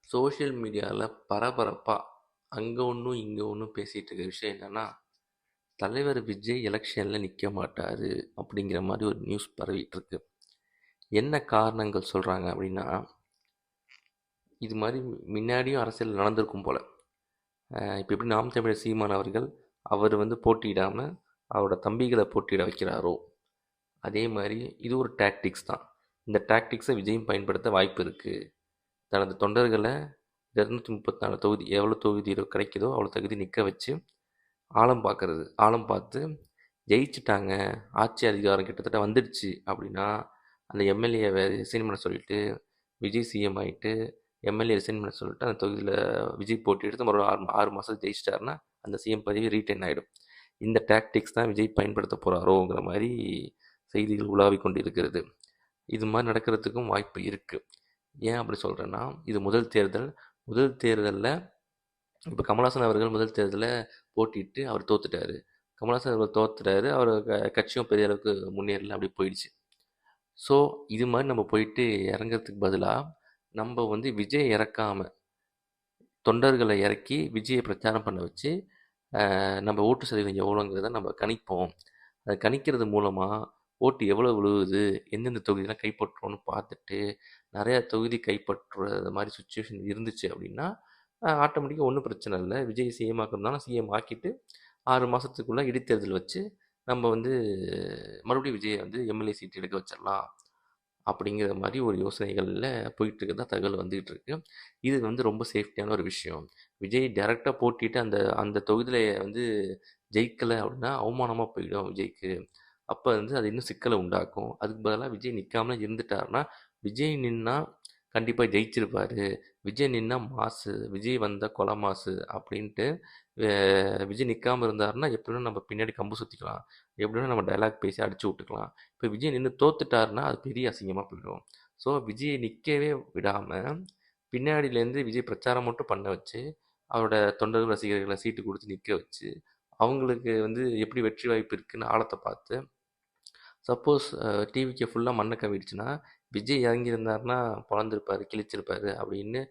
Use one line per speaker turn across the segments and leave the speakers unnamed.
Social மீடியால பரபரப்பா அங்க ஒண்ணும், இங்க ஒண்ணும் பேசிட்டு இருக்க விஷயம் என்னன்னா, தலைவர் விஜய் எலக்ஷன்ல நிக்க மாட்டாரு அப்படிங்கிற மாரி ஒரு நியூஸ் பரவிட்டு இருக்கு. என்ன காரணங்கள் சொல்றாங்க அப்படின்னா, இது மாரி முன்னாடியும் அரசியல் நடந்திருக்கும் போல. இப்ப எப்படி நாம் தமிழர் சீமான் அவர்கள், அவர் வந்து போட்டியிடாம அவரோட தம்பிகள போட்டியிட வைக்கிறாரோ, அதே மாரி இது ஒரு டாக்டிக்ஸ் தான். இந்த டாக்டிக்ஸ விஜயும் பயன்படுத்த வாய்ப்பு இருக்கு. தனது தொண்டர்கள 234 தொகுதி எவ்வளோ தொகுதி கிடைக்குதோ அவ்வளோ தொகுதி நிற்க வச்சு ஆழம் பார்க்கறது. ஆழம் பார்த்து ஜெயிச்சுட்டாங்க, ஆட்சி அதிகாரம் கிட்டத்தட்ட வந்துடுச்சு அப்படின்னா, அந்த எம்எல்ஏவை ரிசைன் பண்ண சொல்லிட்டு விஜய் சிஎம் ஆகிட்டு எம்எல்ஏ ரிசைன் பண்ண சொல்லிட்டு அந்த தொகுதியில் விஜய் போட்டி எடுத்து மறுபடியும் 6 மாதம் ஜெயிச்சிட்டாருன்னா அந்த சிஎம் பதவி ரீட்டைன் ஆகிடும். இந்த டாக்டிக்ஸ் தான் விஜய் பயன்படுத்த போகிறாரோங்கிற மாதிரி செய்திகள் உலாவிக் கொண்டு இருக்கிறது. இது மாதிரி நடக்கிறதுக்கும் வாய்ப்பு இருக்குது. ஏன் அப்படி சொல்கிறேன்னா, இது முதல் தேர்தல். முதல் தேர்தலில் இப்போ கமல்ஹாசன் அவர்கள் முதல் தேர்தலில் போட்டிட்டு அவர் தோத்துட்டாரு. கமல்ஹாசன் அவர்கள் தோத்துட்டாரு. அவர் கட்சியும் பெரிய அளவுக்கு முன்னேறல, அப்படி போயிடுச்சு. ஸோ இது மாதிரி நம்ம போயிட்டு இறங்குறதுக்கு பதிலாக நம்ம வந்து விஜய் இறக்காம தொண்டர்களை இறக்கி விஜயை பிரச்சாரம் பண்ண வச்சு நம்ம ஓட்டு சதவீதம் எவ்வளோங்கிறத நம்ம கணிப்போம். அதை கணிக்கிறது மூலமாக ஓட்டு எவ்வளோ விழுவுது, எந்தெந்த தொகுதியெலாம் கைப்பற்றுறோன்னு பார்த்துட்டு நிறையா தொகுதி கைப்பற்றுற மாதிரி சுச்சுவேஷன் இருந்துச்சு அப்படின்னா ஆட்டோமேட்டிக்காக ஒன்றும் பிரச்சனை இல்லை. விஜய் சிஎம் ஆக்கிறதுனால சிஎம் ஆக்கிட்டு 6 மாதத்துக்குள்ளே இடைத்தேர்தல் வச்சு நம்ம வந்து மறுபடியும் விஜயை வந்து எம்எல்ஏ சீட் எடுக்க வச்சிடலாம் அப்படிங்கிற மாதிரி ஒரு யோசனைகளில் போயிட்டு இருக்கிறதா தகவல் வந்துகிட்டு இருக்கு. இது வந்து ரொம்ப சேஃப்டியான ஒரு விஷயம். விஜய் டைரெக்டாக போட்டிட்டு அந்த அந்த தொகுதியில் வந்து ஜெயிக்கலை அப்படின்னா அவமானமாக போயிடும் விஜய்க்கு. அப்போ வந்து அது இன்னும் சிக்கலை உண்டாக்கும். அதுக்கு பதிலாக விஜய் நிற்காமலே இருந்துட்டாருன்னா, விஜய் நின்னா கண்டிப்பாக ஜெயிச்சிருப்பார். விஜய் நின்னா மாசு, விஜய் வந்தால் கொலை மாசு அப்படின்ட்டு விஜய் நிற்காமல் இருந்தாருன்னா எப்படின்னா நம்ம பின்னாடி கம்பு சுற்றிக்கலாம், எப்படின்னா நம்ம டைலாக் பேசி அடிச்சு விட்டுக்கலாம். இப்போ விஜய் நின்று தோத்துட்டாருன்னா அது பெரிய அசிங்கமாக போயிடும். ஸோ விஜயை நிற்கவே விடாமல் பின்னாடியிலேருந்து விஜய் பிரச்சாரம் மட்டும் பண்ண வச்சு அவரோட தொண்டர்கள் ரசிகர்களை சீட்டு கொடுத்து நிற்க வச்சு அவங்களுக்கு வந்து எப்படி வெற்றி வாய்ப்பு இருக்குன்னு ஆழத்தை பார்த்து சப்போஸ் டிவிக்கு ஃபுல்லாக மண்ணை கவிடுச்சுன்னா விஜய் இறங்கியிருந்தாருன்னா பொழந்திருப்பார், கிழிச்சிருப்பார் அப்படின்னு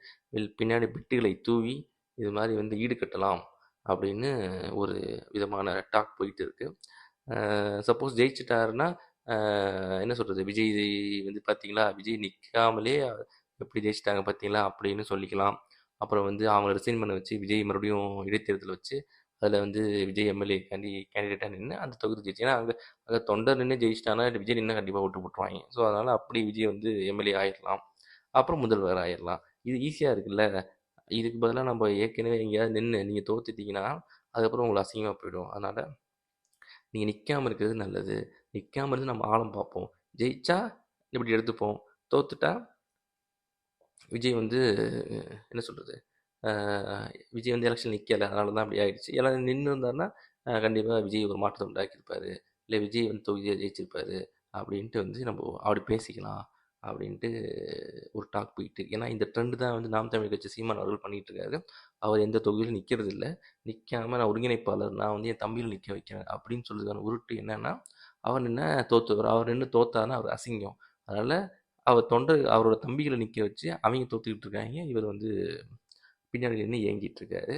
பின்னாடி பிட்டுகளை தூவி இது மாதிரி வந்து ஈடுகட்டலாம் அப்படின்னு ஒரு விதமான டாக் போயிட்டு இருக்கு. சப்போஸ் ஜெயிச்சிட்டாருன்னா என்ன சொல்கிறது, விஜய் வந்து பார்த்தீங்களா விஜய் நிற்காமலே எப்படி ஜெயிச்சிட்டாங்க பார்த்தீங்களா அப்படின்னு சொல்லிக்கலாம். அப்புறம் வந்து அவங்கள ரிசைன் பண்ண வச்சு விஜய் மறுபடியும் இடைத்தேர்தல் வச்சு அதில் வந்து விஜய் எம்எல்ஏ கேண்டிடேட்டாக நின்று அந்த தொகுதி ஜெயிச்சு. ஏன்னா அங்கே தொண்டர் நின்று ஜெயிச்சிட்டானா விஜய் நின்று கண்டிப்பாக ஓட்டு போட்டுருவாங்க. ஸோ அதனால் அப்படி விஜய் வந்து எம்எல்ஏ ஆயிடலாம், அப்புறம் முதல்வர் ஆயிடலாம். இது ஈஸியாக இருக்குல்ல. இதுக்கு பதிலாக நம்ம ஏற்கனவே எங்கேயாவது நின்று நீங்கள் தோத்துட்டீங்கன்னா அதுக்கப்புறம் உங்களுக்கு அசிங்கமாக போயிடும். அதனால் நீங்கள் நிற்காமல் இருக்கிறது நல்லது. நிற்காமல் இருந்து நம்ம ஆழம் பார்ப்போம். ஜெயிச்சா இப்படி எடுத்துப்போம், தோத்துட்டா விஜய் வந்து என்ன சொல்கிறது, விஜய் வந்து எலெக்ஷன் நிற்கலை அதனால தான் அப்படி ஆகிடுச்சு. எல்லாம் நின்று இருந்தாருன்னா கண்டிப்பாக விஜய் ஒரு மாற்றத்தை உண்டாக்கியிருப்பார், இல்லை விஜய் வந்து தொகுதியாக ஜெயிச்சிருப்பார் அப்படின்ட்டு வந்து நம்ம அப்படி பேசிக்கலாம் அப்படின்ட்டு ஒரு டாக் போயிட்டு. ஏன்னா இந்த ட்ரெண்டு தான் வந்து நாம் தமிழ் கட்சி சீமான் அவர்கள் பண்ணிகிட்டு இருக்காரு. அவர் எந்த தொகுதியிலும் நிற்கிறது இல்லை. நிற்காமல் நான் ஒருங்கிணைப்பாளர், நான் வந்து என் தம்பியில் நிற்க வைக்கிறேன் அப்படின்னு சொல்றதுக்கான உருட்டு என்னன்னா, அவர் நின்று தோத்துவார். அவர் நின்று தோத்தாருன்னா அவர் அசிங்கம். அதனால் அவர் அவரோட தம்பிகளை நிற்க வச்சு அவங்க தோத்துக்கிட்டு இருக்காங்க. இவர் வந்து பின்னாடி நின்று ஏங்கிட்டு இருக்காரு.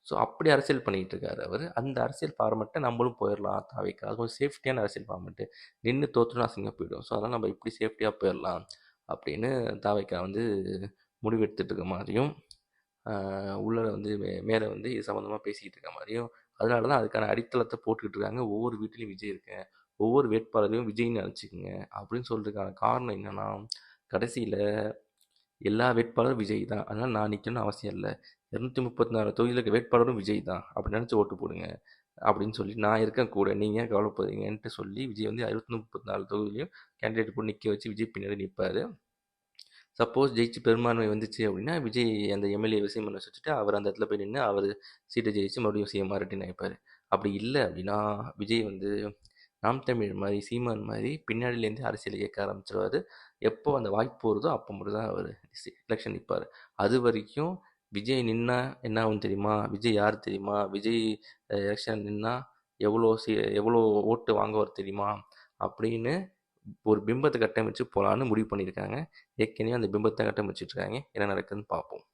ஸோ அப்படி அரசியல் பண்ணிகிட்டு இருக்காரு அவர். அந்த அரசியல் ஃபார்மெட்டை நம்மளும் போயிடலாம் தாவேக்கா. அது கொஞ்சம் சேஃப்டியான அரசியல் ஃபார்மெட்டு. நின்று தோற்றுனா அசிங்கமாக போயிடும். ஸோ அதனால் நம்ம இப்படி சேஃப்டியாக போயிடலாம் அப்படின்னு தாவேக்கா வந்து முடிவெடுத்துட்டு இருக்க மாதிரியும் உள்ள வந்து மேலே வந்து இது சம்மந்தமாக பேசிக்கிட்டு இருக்க மாதிரியும், அதனால தான் அதுக்கான அடித்தளத்தை போட்டுக்கிட்டு இருக்காங்க. ஒவ்வொரு வீட்லேயும் விஜய் இருக்கேன், ஒவ்வொரு வேட்பாளரையும் விஜய்னு நினச்சிக்கோங்க அப்படின்னு சொல்கிறதுக்கான காரணம் என்னென்னா, கடைசியில் எல்லா வேட்பாளரும் விஜய் தான், அதனால் நான் நிற்கணும்னு அவசியம் இல்லை, 234 தொகுதியில் இருக்க வேட்பாளரும் விஜய் தான் அப்படி நினச்சி ஓட்டு போடுங்க அப்படின்னு சொல்லி நான் இருக்கேன் கூட, நீங்கள் ஏன் கவலைப்படுறீங்கன்ட்டு சொல்லி விஜய் வந்து 234 தொகுதியிலையும் கேண்டிடேட் போட்டு நிற்க வச்சு விஜய் பின்னாடி நிற்பார். சப்போஸ் ஜெயிச்சு பெரும்பான்மை வந்துச்சு அப்படின்னா விஜய் அந்த எம்எல்ஏ விஷயம் பண்ண வச்சுட்டு அவர் அந்த இடத்துல போய் நின்று அவர் சீட்டை ஜெயிச்சு மறுபடியும் சிஎம்ஆர் ரிட்டன் ஆகிப்பார். அப்படி இல்லை அப்படின்னா விஜய் வந்து நாம் தமிழ் மாதிரி சீமான் மாதிரி பின்னாடியிலேருந்து அரசியல் இயக்க ஆரம்பிச்சிருவார். எப்போ அந்த வாய்ப்பு வருதோ அப்போ மட்டும் தான் அவர் எலெக்ஷன் நிற்பார். அது வரைக்கும் விஜய் நின்னா என்ன ஆகும் தெரியுமா, விஜய் யார் தெரியுமா, விஜய் எலெக்ஷன் நின்னா எவ்வளோ ஓட்டு வாங்குவார் தெரியுமா அப்படின்னு ஒரு பிம்பத்தை கட்டமைச்சு போகலான்னு முடிவு பண்ணியிருக்காங்க. ஏற்கனவே அந்த பிம்பத்தை கட்டமைச்சிட்ருக்காங்க. என்ன நடக்குதுன்னு பார்ப்போம்.